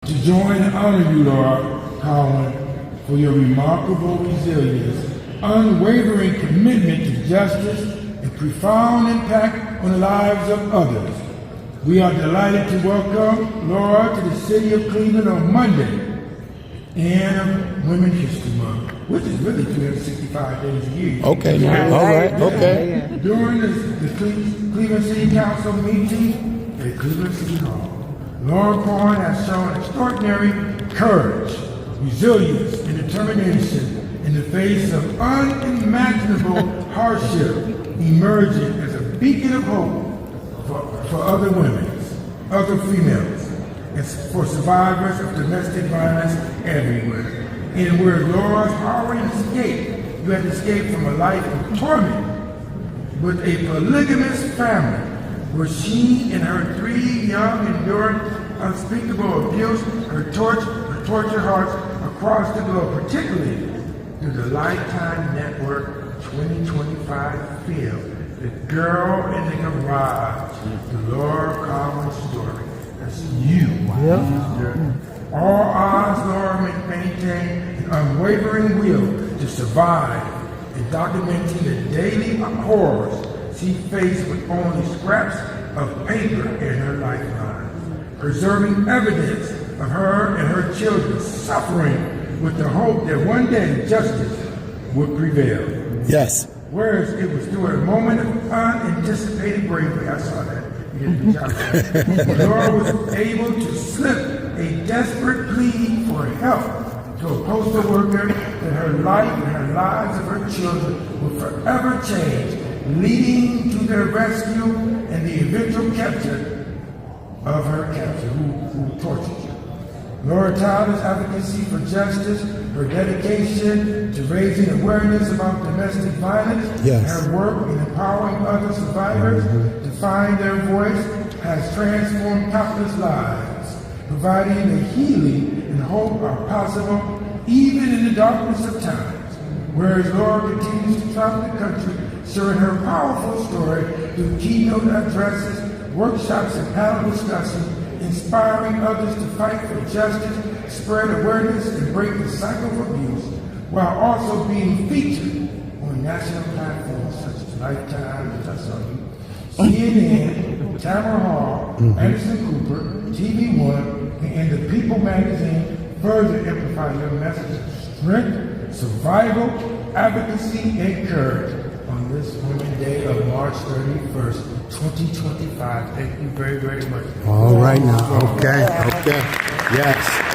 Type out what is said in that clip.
to join and honor you, Laura Cowan, for your remarkable resilience, unwavering commitment to justice, and profound impact on the lives of others. We are delighted to welcome Laura to the city of Cleveland on Monday, and Women's History Month, which is really 365 days a year. Okay, all right, okay. During the Cleveland City Council meeting at Cleveland City Hall, Laura Cowan has shown extraordinary courage, resilience, and determination in the face of unimaginable hardship, emerging as a beacon of hope for other women, other females, and for survivors of domestic violence everywhere. And where Laura's already escaped, you had escaped from a life of torment with a polygamous family, where she and her 3 young endured unspeakable abuse, her tortured hearts across the globe, particularly through the Lifetime Network 2025 film, The Girl in the Garage, the Laura Cowan story. That's you. Yep. All odds, Laura maintained an unwavering will to survive and documenting the daily horrors she faced with only scraps of paper in her lifeline, preserving evidence of her and her children suffering with the hope that one day justice would prevail. Yes. Whereas it was through a moment of unanticipated bravery, I saw that, Laura was able to slip a desperate plea for help to a postal worker that her life and her lives of her children would forever change, leading to their rescue and the eventual capture of her captor who tortured you. Laura's tireless advocacy for justice, her dedication to raising awareness about domestic violence, her work in empowering other survivors to find their voice has transformed countless lives, providing the healing and hope are possible even in the darkness of times. Whereas Laura continues to travel the country, sharing her powerful story through keynote addresses, workshops, and panel discussions, inspiring others to fight for justice, spread awareness, and break the cycle of abuse, while also being featured on national platforms such as Lifetime, which I saw you, CNN, Tamara Hall, Anderson Cooper, TV One, and the People magazine further amplify your message of strength, survival, advocacy, and courage on this Women's Day of March 31st, 2025. Thank you very, very much. All right now. Okay. Yes.